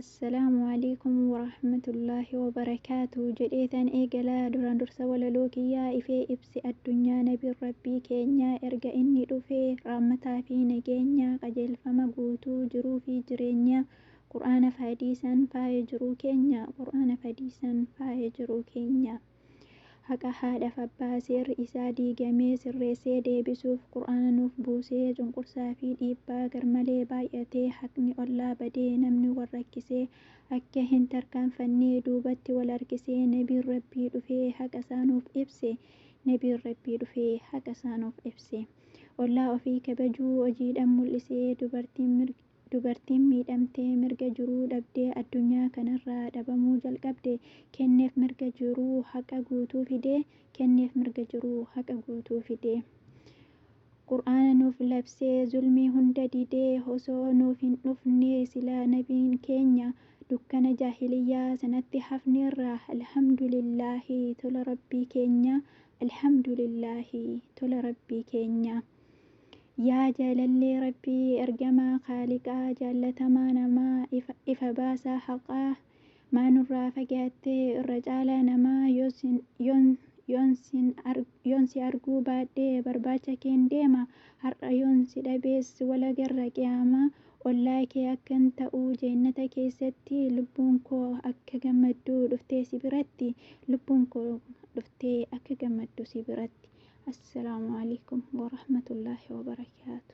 Assalaamu alaikum warahmatullahi wabarakaatu jedheetan eegalaa duraan dursa walaloo kiyyaa ifee ibsi addunyaa nabiin rabbii keenyaa erga inni dhufee rahmataa fi nageenya qajeelfama guutuu jiruu fi jireenya qur'aana hadiisaan faayee jiruu keenya haqa haadhaaf abbaa seerri isaa diigamee sirreessee deebisuuf qur'aana nuuf buusee cunqursaa fi dhiibbaa garmalee baay'atee haqni ollaa badee namni wal rakkisee akka hin tarkaanfannee duubatti wal harkisee nabiin rabbii dhufee haqa isaa nuuf ibse ollaa ofii kabajuu hojiidhaan mul'isee dubartiin miidhamtee mirga jiruu dhabdee addunyaa kanarraa dhabamuu jalqabde kenneef mirga jiruu haqa guutuu fidee qur'aana nuuf labsee zulmii hunda didee osoo nuuf hin dhufne silaa nabiin keenya dukkana jaahiliyyaa sanatti hafneerra alhamdulillaahi tola rabbii keenya yaa jaalallee rabbii ergamaa kaaliqaa jaalatamaa namaa ifa baasaa haqaa maanurraa fagaattee irra caalaa namaa yoon si arguu baadhee barbaacha keen deema har'a yoon si dhabees walagarra qiyaamaa ollaa kee akkan ta'uu jeennata keessatti lubbuun koo akka gammaddu dhuftee si biratti. Assalaamu alaikum warahmatullaahi wabarakaatu.